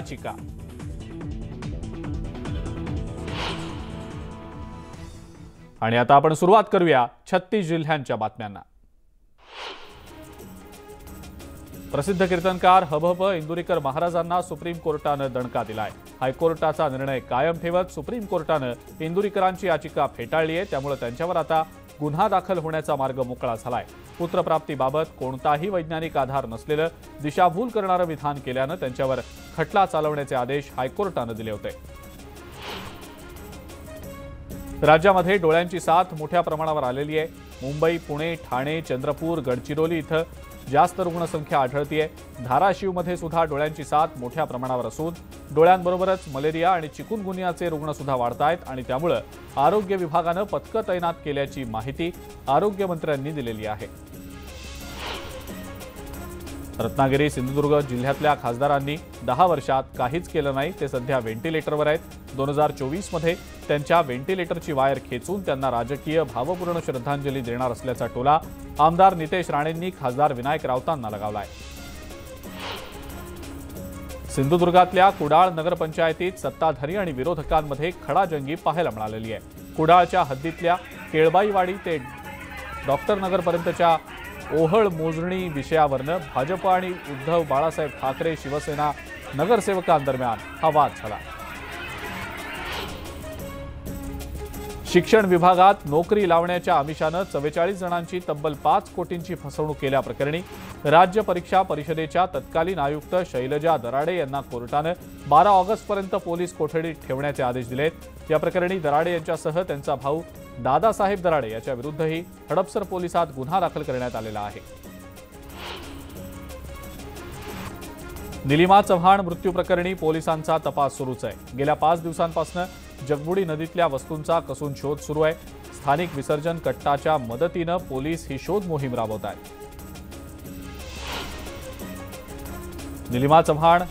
याचिका। आणि आता आपण सुरुवात करूया 36 जिल्ह्यांच्या बातम्यांना। प्रसिद्ध कीर्तनकार हभप इंदुरीकर महाराजांना सुप्रीम कोर्टानं दणका दिलाय। हायकोर्टाचा निर्णय कायम ठेवत सुप्रीम कोर्टानं इंदुरीकरांची याचिका फेटाळली आहे। त्यामुळे त्यांच्यावर आता गुन्हा दाखल होण्याचा मार्ग मोकळा झालाय। पुत्रप्राप्तीबाबत कोणताही वैज्ञानिक आधार नसलेलं दिशाभूल करणारं विधान केल्यानं त्यांच्यावर खटला चालवण्याचे आदेश हायकोर्टानं दिले होते। राज्यामध्ये डोळ्यांची साथ मोठ्या प्रमाणावर आलेली आहे। मुंबई, पुणे, ठाणे, चंद्रपूर, गडचिरोली इथं जास्त रुग्णसंख्या आढळतीये। धाराशिवमध्ये सुद्धा डोळ्यांची साथ मोठ्या प्रमाणावर असून डोळ्यांबरोबरच मलेरिया आणि चिकुनगुनियाचे रुग्ण सुद्धा वाढत आहेत आणि त्यामुळे आरोग्य विभागानं पथकं तैनात केल्याची माहिती आरोग्यमंत्र्यांनी दिलेली आहे। रत्नागिरी, सिंधुदुर्ग जिल्ह्यातल्या खासदारांनी 10 वर्षात काहीच केलं नाही। ते सध्या व्हेंटिलेटरवर आहेत। 2024 मध्ये त्यांच्या व्हेंटिलेटरची वायर खेचून त्यांना राजकीय भावपूर्ण श्रद्धांजली देणार असल्याचा टोला आमदार नितेश राणेंनी खासदार विनायक राऊतांना लगावलाय। सिंधुदुर्गातल्या कुडाळ नगरपंचायतीत सत्ताधारी आणि विरोधकांमध्ये खडाजंगी पाहायला मिळालेली आहे। कुडाळच्या हद्दीतल्या केळबाईवाडी ते डॉक्टर नगरपर्यंतच्या ओहळ मोजणी विषयावरनं भाजप आणि उद्धव बाळासाहेब ठाकरे शिवसेना नगरसेवकांदरम्यान हा वाद झाला। शिक्षण विभागात नोकरी लावण्याच्या आमिषानं 44 जणांची तब्बल 5 कोटींची फसवणूक केल्याप्रकरणी राज्य परीक्षा परिषदेच्या तत्कालीन आयुक्त शैलजा दराडे यांना कोर्टानं 12 ऑगस्टपर्यंत पोलीस कोठडीत ठेवण्याचे आदेश दिलेत। या प्रकरणी दराडे यांच्यासह त्यांचा भाऊ दादासाहेब दराडे याच्या विरुद्धही हडपसर पोलिसात गुन्हा दाखल करण्यात आलेला आहे। निलिमा चव्हाण मृत्यू प्रकरणी पोलिसांचा तपास सुरूच आहे। गेल्या 5 दिवसांपासून जगबुडी नदीतल्या वस्तूंचा कसून शोध सुरू आहे। स्थानिक विसर्जन कट्टाच्या मदतीनं पोलीस ही शोध मोहीम राबवत आहेत। निलिमा चव्हाण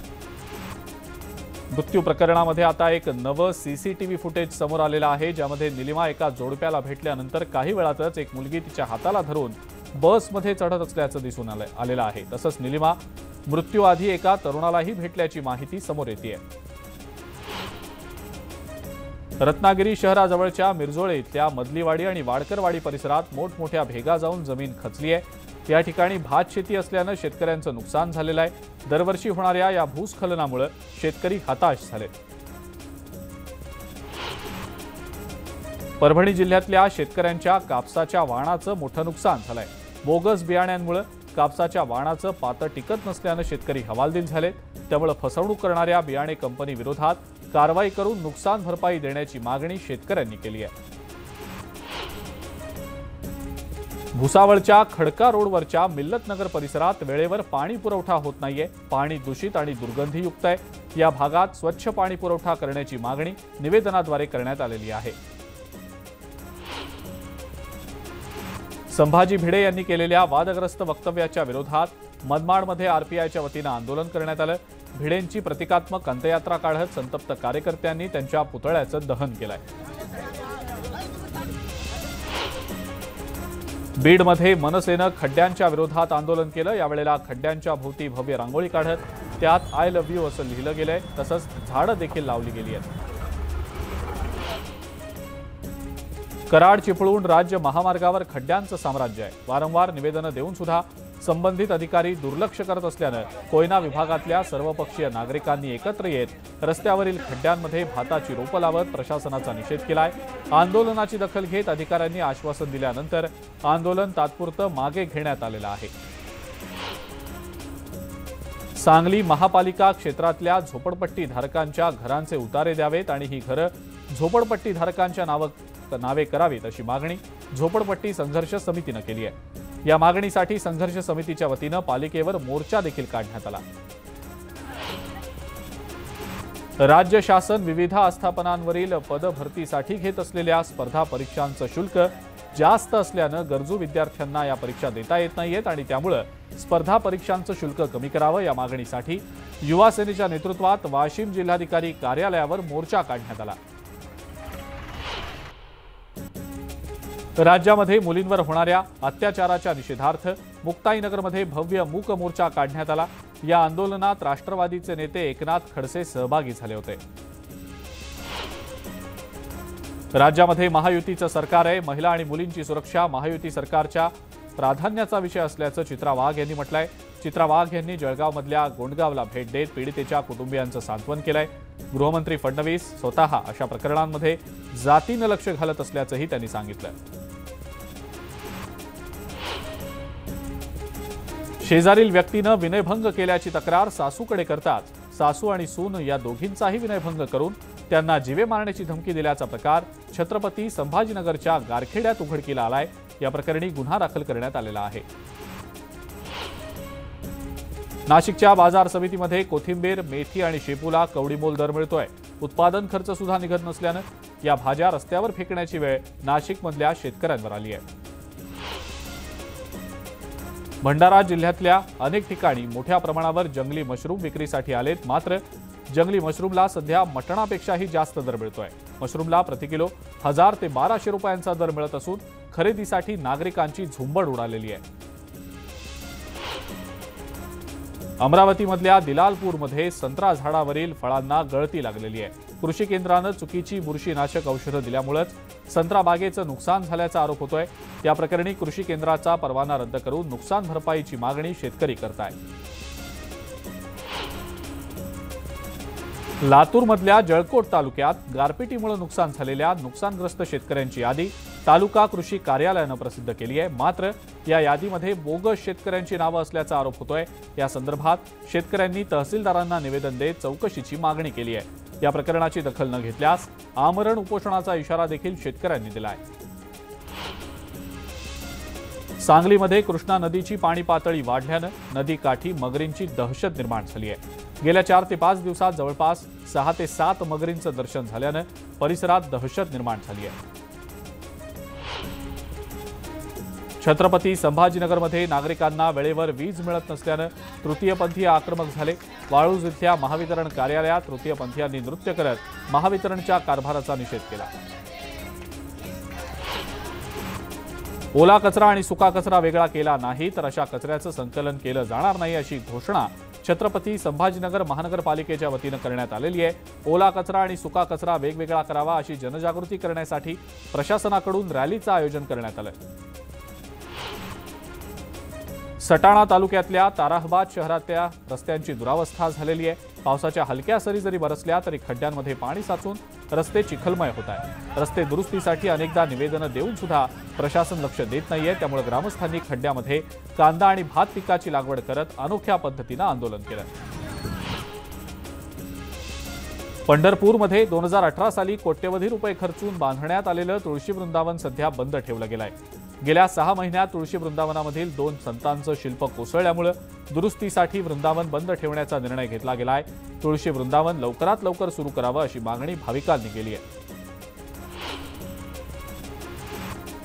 मृत्यू प्रकरणामध्ये आता एक नवं सीसीटीव्ही फुटेज समोर आलेलं आहे, ज्यामध्ये निलिमा एका जोडप्याला भेटल्यानंतर काही वेळातच एक मुलगी तिच्या हाताला धरून बसमध्ये चढत असल्याचं दिसून आलेलं आहे। तसंच निलिमा मृत्यूआधी एका तरुणालाही भेटल्याची माहिती समोर येते। रत्नागिरी शहराजवळच्या मिरजोळे इथल्या मदलीवाडी आणि वाडकरवाडी परिसरात मोठमोठ्या भेगा जाऊन जमीन खचली आहे। या ठिकाणी भात शेती असल्यानं शेतकऱ्यांचं नुकसान झालेलं आहे। दरवर्षी होणाऱ्या या भूस्खलनामुळे शेतकरी हताश झाले। परभणी जिल्ह्यातल्या शेतकऱ्यांच्या कापसाच्या वाणाचं मोठं नुकसान झालंय। बोगस बियाण्यांमुळे कापसाच्या वाणाचं पातं टिकत नसल्यानं शेतकरी हवालदिल झाले। त्यामुळे फसवणूक करणाऱ्या बियाणे कंपनी विरोधात कारवाई करून नुकसान भरपाई देण्याची मागणी शेतकऱ्यांनी केली आहे। भुसावळच्या खडका रोडवरच्या मिल्लतनगर परिसरात वेळेवर पाणी पुरवठा होत नाहीये। पाणी दूषित आणि दुर्गंधीयुक्त आहे। या भागात स्वच्छ पाणी पुरवठा करण्याची मागणी निवेदनाद्वारे करण्यात आलेली आहे। संभाजी भिडे यांनी केलेल्या वादग्रस्त वक्तव्याच्या विरोधात मनमाडमध्ये आरपीआयच्या वतीनं आंदोलन करण्यात आलं। भिडेंची प्रतिकात्मक अंत्ययात्रा काढत संतप्त कार्यकर्त्यांनी त्यांच्या पुतळ्याचं दहन केलंय। बीडमध्ये मनसेनं खड्ड्यांच्या विरोधात आंदोलन केलं। यावेळेला खड्ड्यांच्या भोवती भव्य रांगोळी काढत त्यात आय लव्ह यू असं लिहिलं गेलंय। तसंच झाडं देखील लावली गेली आहेत। कराड चिपळूण राज्य महामार्गावर खड्ड्यांचं साम्राज्य आहे। वारंवार निवेदनं देऊन सुद्धा संबंधित अधिकारी दुर्लक्ष करत असल्यानं कोयना विभागातल्या सर्वपक्षीय नागरिकांनी एकत्र येत रस्त्यावरील खड्ड्यांमध्ये भाताची रोपं लावत प्रशासनाचा निषेध केलाय। आंदोलनाची दखल घेत अधिकाऱ्यांनी आश्वासन दिल्यानंतर आंदोलन तात्पुरतं मागे घेण्यात आलेलं आहे। सांगली महापालिका क्षेत्रातल्या झोपडपट्टी धारकांच्या घरांचे उतारे द्यावेत आणि ही घरं झोपडपट्टी धारकांच्या नावे करावीत अशी मागणी झोपडपट्टी संघर्ष समितीनं केली आहे। या मागणीसाठी संघर्ष समितीच्या वतीनं पालिकेवर मोर्चा देखील काढण्यात आला। राज्य शासन विविध आस्थापनांवरील पदभरतीसाठी घेत असलेल्या स्पर्धा परीक्षांचं शुल्क जास्त असल्यानं गरजू विद्यार्थ्यांना या परीक्षा देता येत नाहीयेत आणि त्यामुळे स्पर्धा परीक्षांचं शुल्क कमी करावं या मागणीसाठी युवा सेनेच्या नेतृत्वात वाशिम जिल्हाधिकारी कार्यालयावर मोर्चा काढण्यात आला। राज्यामध्ये मुलींवर होणाऱ्या अत्याचाराच्या निषेधार्थ मुक्ताईनगरमध्ये भव्य मूक मोर्चा काढण्यात आला। या आंदोलनात राष्ट्रवादीचे नेते एकनाथ खडसे सहभागी झाले होते। राज्यामध्ये महायुतीचं सरकार आहे, महिला आणि मुलींची सुरक्षा महायुती सरकारच्या प्राधान्याचा विषय असल्याचं चित्रा वाघ यांनी म्हटलंय। चित्रा वाघ यांनी जळगावमधल्या गोंडगावला भेट देत पीडितेच्या कुटुंबियांचं सांत्वन केलंय। गृहमंत्री फडणवीस स्वतः अशा प्रकरणांमध्ये जातीनं लक्ष घालत असल्याचंही त्यांनी सांगितलं। शेजारील व्यक्तीनं विनयभंग केल्याची तक्रार सासूकडे करताच सासू आणि सून या दोघींचाही विनयभंग करून त्यांना जीवे मारण्याची धमकी दिल्याचा प्रकार छत्रपती संभाजीनगरच्या गारखेड्यात उघडकीला आलाय। या प्रकरणी गुन्हा दाखल करण्यात आलेला आहे। नाशिकच्या बाजार समितीमध्ये कोथिंबीर, मेथी आणि शेपूला कवडीमोल दर मिळतोय। उत्पादन खर्च सुद्धा निघत नसल्यानं या भाज्या रस्त्यावर फेकण्याची वेळ नाशिकमधल्या शेतकऱ्यांवर आली आहे। भंडारा जिल्ह्यातल्या अनेक ठिकाणी मोठ्या प्रमाणावर जंगली मशरूम विक्रीसाठी आलेत, मात्र जंगली मशरूमला सध्या मटणापेक्षाही जास्त दर मिळतोय। मशरूमला प्रति किलो 1000 ते 1200 रुपयांचा दर मिळत असून खरेदीसाठी नागरिकांची झुंबड उडालेली आहे। अमरावतीमधल्या दिलालपूरमध्ये संत्रा झाडावरील फळांना गळती लागलेली आहे। कृषी केंद्रानं चुकीची बुरशीनाशक औषधं दिल्यामुळेच संत्रा बागेचं नुकसान झाल्याचा आरोप होतोय। या प्रकरणी कृषी केंद्राचा परवाना रद्द करून नुकसान भरपाईची मागणी शेतकरी करतायत। लातूरमधल्या जळकोट तालुक्यात गारपिटीमुळे नुकसान झालेल्या नुकसानग्रस्त शेतकऱ्यांची यादी तालुका कृषी कार्यालयानं प्रसिद्ध केली आहे, मात्र या यादीमध्ये बोगस शेतकऱ्यांची नावं असल्याचा आरोप होतोय। या संदर्भात शेतकऱ्यांनी तहसीलदारांना निवेदन देत चौकशीची मागणी केली आहे। या प्रकरणाची दखल न घेतल्यास आमरण उपोषणाचा इशारा देखील शेतकऱ्यांनी दिलाय। सांगलीमध्ये कृष्णा नदीची पाणी पातळी वाढल्यानं नदीकाठी मगरींची दहशत निर्माण झाली आहे। गेल्या 4 ते 5 दिवसात जवळपास 6 ते 7 मगरींचं दर्शन झाल्यानं परिसरात दहशत निर्माण झाली आहे। छत्रपती संभाजीनगरमध्ये नागरिकांना वेळेवर वीज मिळत नसल्यानं तृतीयपंथीय आक्रमक झाले। वाळूज इथल्या महावितरण कार्यालयात तृतीयपंथीयांनी नृत्य करत महावितरणच्या कारभाराचा निषेध केला। ओला कचरा आणि सुका कचरा वेगळा केला नाही तर अशा कचऱ्याचं संकलन केलं जाणार नाही अशी घोषणा छत्रपती संभाजीनगर महानगरपालिकेच्या वतीनं करण्यात आलेली आहे। ओला कचरा आणि सुका कचरा वेगवेगळा करावा अशी जनजागृती करण्यासाठी प्रशासनाकडून रॅलीचं आयोजन करण्यात आलं। सटाणा तालुक्यातल्या ताराहबाद शहरातल्या रस्त्यांची दुरावस्था झालेली आहे। पावसाच्या हलक्या सरी जरी बरसल्या तरी खड्ड्यांमध्ये पाणी साचून रस्ते चिखलमय होत आहे। रस्ते दुरुस्तीसाठी अनेकदा निवेदनं देऊन सुद्धा प्रशासन लक्ष देत नाहीये, त्यामुळे ग्रामस्थांनी खड्ड्यामध्ये कांदा आणि भात पिकाची लागवड करत अनोख्या पद्धतीनं आंदोलन केलं। पंढरपूरमध्ये 2018 साली कोट्यवधी रुपये खर्चून बांधण्यात आलेलं तुळशी वृंदावन सध्या बंद ठेवलं गेलंय। गेल्या 6 महिन्यात तुळशी वृंदावनामधील 2 संतांचं शिल्प कोसळल्यामुळे दुरुस्तीसाठी वृंदावन बंद ठेवण्याचा निर्णय घेतला गेलाय। तुळशी वृंदावन लवकरात लवकर सुरू करावं अशी मागणी भाविकांनी केली आहे।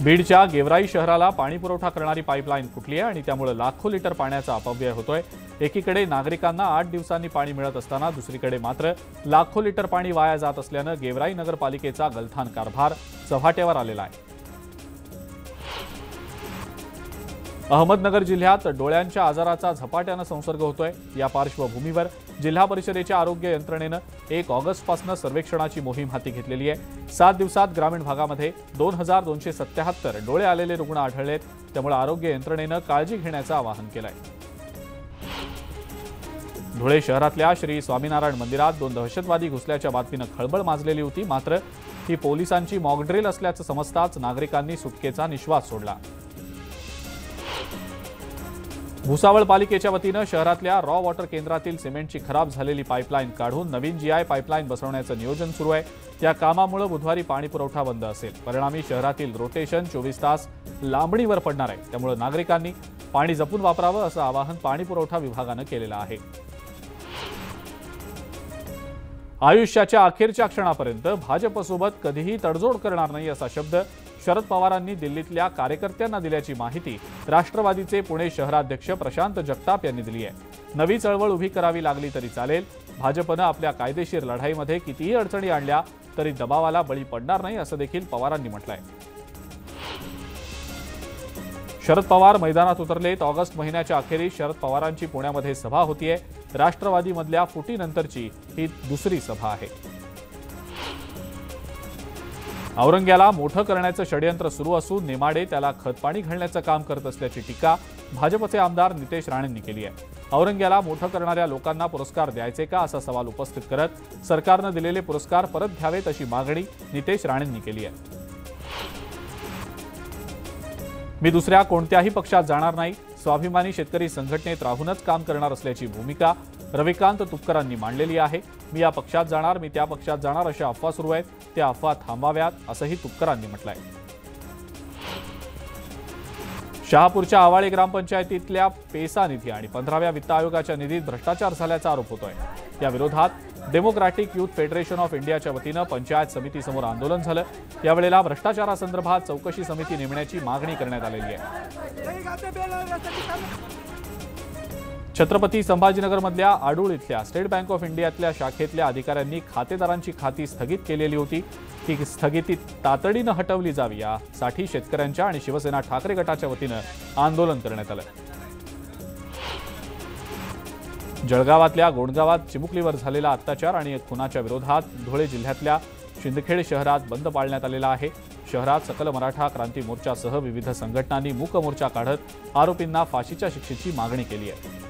बीडच्या गेवराई शहराला पाणी पुरवठा करणारी पाईपलाईन फुटली आहे आणि त्यामुळे लाखो लिटर पाण्याचा अपव्यय होतोय। एकीकडे नागरिकांना 8 दिवसांनी पाणी मिळत असताना दुसरीकडे मात्र लाखो लिटर पाणी वाया जात असल्यानं गेवराई नगरपालिकेचा गलथान कारभार चव्हाट्यावर आलेला आहे। अहमदनगर जिल्ह्यात डोळ्यांच्या आजाराचा झपाट्यानं संसर्ग होतोय। या पार्श्वभूमीवर जिल्हा परिषदेच्या आरोग्य यंत्रणेनं 1 ऑगस्टपासून सर्वेक्षणाची मोहीम हाती घेतलेली आहे। 7 दिवसात ग्रामीण भागामध्ये 2277 डोळे आलेले रुग्ण आढळलेत, त्यामुळे आरोग्य यंत्रणेनं काळजी घेण्याचं आवाहन केलंय। धुळे शहरातल्या श्री स्वामीनारायण मंदिरात 2 दहशतवादी घुसल्याच्या बातमीनं खळबळ माजलेली होती, मात्र ही पोलिसांची मॉकड्रिल असल्याचं समजताच नागरिकांनी सुटकेचा निश्वास सोडला। भुसावळ पालिकेच्या वतीनं शहरातल्या रॉ वॉटर केंद्रातील सिमेंटची खराब झालेली पाईपलाईन काढून नवीन जीआय पाईपलाईन बसवण्याचं नियोजन सुरू आहे। त्या कामामुळे बुधवारी पाणी पुरवठा बंद असेल, परिणामी शहरातील रोटेशन 24 तास लांबणीवर पडणार आहे। त्यामुळे नागरिकांनी पाणी जपून वापरावं असं आवाहन पाणी पुरवठा विभागानं केलेलं आहे। आयुष्याच्या अखेरच्या क्षणापर्यंत भाजपसोबत कधीही तडजोड करणार नाही असा शब्द शरद पवारांनी दिल्लीतल्या कार्यकर्त्यांना दिल्याची माहिती राष्ट्रवादीचे पुणे शहराध्यक्ष प्रशांत जगताप यांनी दिली आहे। नवी चळवळ उभी करावी लागली तरी चालेल, भाजपनं आपल्या कायदेशीर लढाईमध्ये कितीही अडचणी आणल्या तरी दबावाला बळी पडणार नाही असं देखील पवारांनी म्हटलंय। शरद पवार मैदानात उतरलेत। ऑगस्ट महिन्याच्या अखेरीस शरद पवारांची पुण्यामध्ये सभा होतीये। राष्ट्रवादीमधल्या फुटीनंतरची ही दुसरी सभा आहे। औरंग्याला मोठं करण्याचं षडयंत्र सुरू असून नेमाडे त्याला खतपाणी घालण्याचं काम करत असल्याची टीका भाजपचे आमदार नितेश राणेंनी केली आहे। औरंग्याला मोठं करणाऱ्या लोकांना पुरस्कार द्यायचे का असा सवाल उपस्थित करत सरकारनं दिलेले पुरस्कार परत घ्यावेत अशी मागणी नितेश राणेंनी केली आहे। मी दुसऱ्या कोणत्याही पक्षात जाणार नाही, स्वाभिमानी शेतकरी संघटनेत राहूनच काम करणार असल्याची भूमिका रविकांत तुपकरांनी मांडलेली आहे। मी या पक्षात जाणार, मी त्या पक्षात जाणार अशा अफवा सुरू आहेत, त्या अफवा थांबाव्यात असंही तुपकरांनी म्हटलंय। शहापूरच्या आवाळे ग्रामपंचायतीतल्या पेसा निधी आणि 15व्या वित्त आयोगाच्या निधीत भ्रष्टाचार झाल्याचा आरोप होतोय। या विरोधात डेमोक्रॅटिक युथ फेडरेशन ऑफ इंडियाच्या वतीनं पंचायत समितीसमोर आंदोलन झालं। यावेळेला भ्रष्टाचारासंदर्भात चौकशी समिती नेमण्याची मागणी करण्यात आलेली आहे। छत्रपती संभाजीनगरमधल्या आडूळ इथल्या स्टेट बँक ऑफ इंडियातल्या शाखेतल्या अधिकाऱ्यांनी खातेदारांची खाती स्थगित केलेली होती। ही स्थगिती तातडीनं हटवली जावी यासाठी शेतकऱ्यांच्या आणि शिवसेना ठाकरे गटाच्या वतीनं आंदोलन करण्यात आलं। जळगावातल्या गोंडगावात चिमुकलीवर झालेला अत्याचार आणि खुनाच्या विरोधात धुळे जिल्ह्यातल्या शिंदखेड शहरात बंद पाळण्यात आलेला आहे। शहरात सकल मराठा क्रांती मोर्चासह विविध संघटनांनी मूक मोर्चा काढत आरोपींना फाशीच्या शिक्षेची मागणी केली आहे।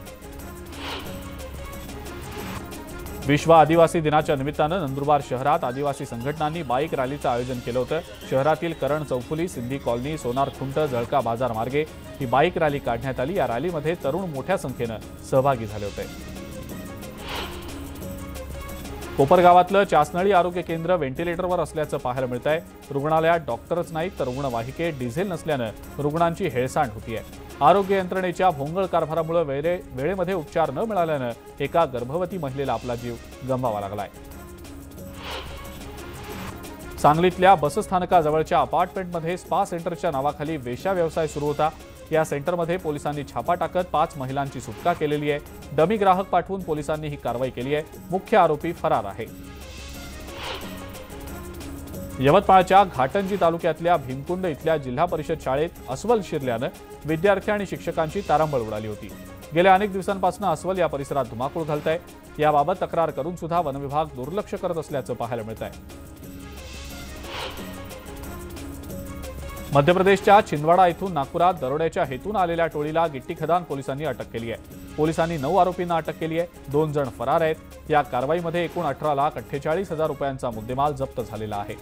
विश्व आदिवासी दिनाच्या निमित्तानं नंदुरबार शहरात आदिवासी संघटनांनी बाईक रॅलीचं आयोजन केलं होतं। शहरातील करण चौफुली, सिंधी कॉलनी, सोनार खुंट, जळका बाजार मार्गे ही बाईक रॅली काढण्यात आली। या रॅलीमध्ये तरुण मोठ्या संख्येनं सहभागी झाले होते। कोपरगावातलं चासनळी आरोग्य केंद्र व्हेंटिलेटरवर असल्याचं पाहायला मिळत आहे। रुग्णालयात डॉक्टरच नाहीत तर रुग्णवाहिकेत डिझेल नसल्यानं रुग्णांची हेळसांड होतीये। आरोग्य यंत्रणेच्या भोंगळ कारभारामुळे वेळेमध्ये उपचार न मिळाल्यानं एका गर्भवती महिलेला आपला जीव गमवावा लागलाय। सांगलीतल्या बसस्थानकाजवळच्या अपार्टमेंटमध्ये स्पा सेंटरच्या नावाखाली वेश्या व्यवसाय सुरू होता। या सेंटरमध्ये पोलिसांनी छापा टाकत 5 महिलांची सुटका केलेली आहे। डमी ग्राहक पाठवून पोलिसांनी ही कारवाई केली आहे। मुख्य आरोपी फरार आहे। यवतमाळच्या घाटंजी तालुक्यातल्या भीमकुंड इथल्या जिल्हा परिषद शाळेत अस्वल शिरल्यानं विद्यार्थी आणि शिक्षकांची तारांबळ उडाली होती। गेल्या अनेक दिवसांपासून अस्वल या परिसरात धुमाकूळ घालतंय। याबाबत तक्रार करून सुद्धा वनविभाग दुर्लक्ष करत असल्याचं पाहायला मिळत आहे। मध्य प्रदेशच्या छिंदवाडा इथून नागपुरात दरोड्याच्या हेतून आलेल्या टोळीला गिट्टी खदान पोलिसांनी अटक केली आहे। पोलिसांनी 9 आरोपींना अटक केली आहे। 2 जण फरार आहेत। या कारवाईमध्ये एकूण 18,48,000 रुपयांचा मुद्देमाल जप्त झालेला आहे।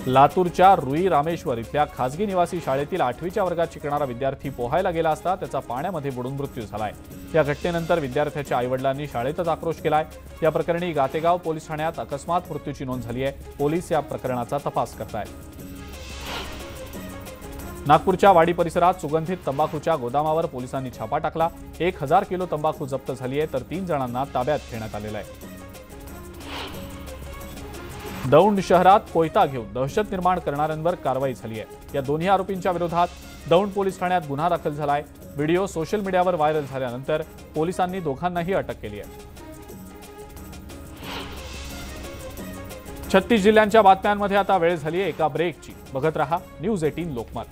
लातूरच्या रुई रामेश्वर इथल्या खासगी निवासी शाळेतील 8वीच्या वर्गात शिकणारा विद्यार्थी पोहायला गेला असता त्याचा पाण्यामध्ये बुडून मृत्यू झालाय। या घटनेनंतर विद्यार्थ्याच्या आईवडिलांनी शाळेतच आक्रोश केलाय। या प्रकरणी गातेगाव पोलीस ठाण्यात अकस्मात मृत्यूची नोंद झाली आहे। पोलीस या प्रकरणाचा तपास करतायत। नागपूरच्या वाडी परिसरात सुगंधित तंबाखूच्या गोदामावर पोलिसांनी छापा टाकला। 1000 किलो तंबाखू जप्त झाली आहे तर 3 जणांना ताब्यात घेण्यात आलेलं आहे। दौंड शहरात कोयता घेऊन दहशत निर्माण करणाऱ्यांवर कारवाई झाली आहे। या दोन्ही आरोपींच्या विरोधात दौंड पोलीस ठाण्यात गुन्हा दाखल झालाय। व्हिडिओ सोशल मीडियावर व्हायरल झाल्यानंतर पोलिसांनी दोघांनाही अटक केली आहे। 36 जिल्ह्यांच्या बातम्यांमध्ये आता वेळ झाली आहे एका ब्रेकची। बघत रहा न्यूज 18 लोकमत।